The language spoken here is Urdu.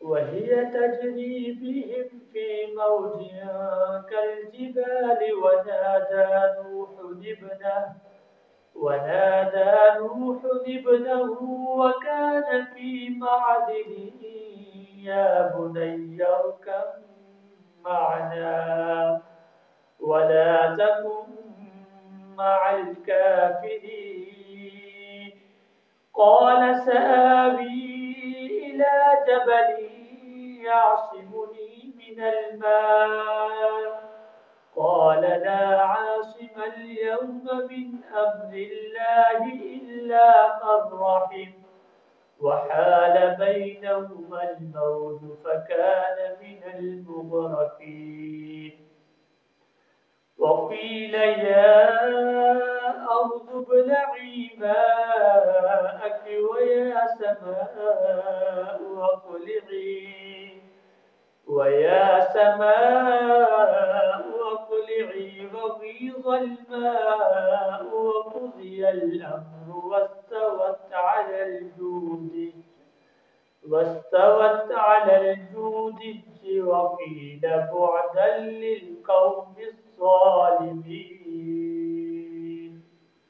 وهي تجري بهم في موج كالجبال ونادى نوح ابنه وكان في معزل يا بني اركب معنا ولا تكن مع الكافرين. قال سآوي إلى جبل يعصمني من الماء قال لا عاصم اليوم من أمر الله إلا من رحم وحال بينهما الموج فكان من المغرقين. وقيل يا أرض ابلعي ماءك ويا سماء أقلعي غيظ الماء وقضي الأمر واستوت على الجود وقيل بعدا للقوم الظالمين.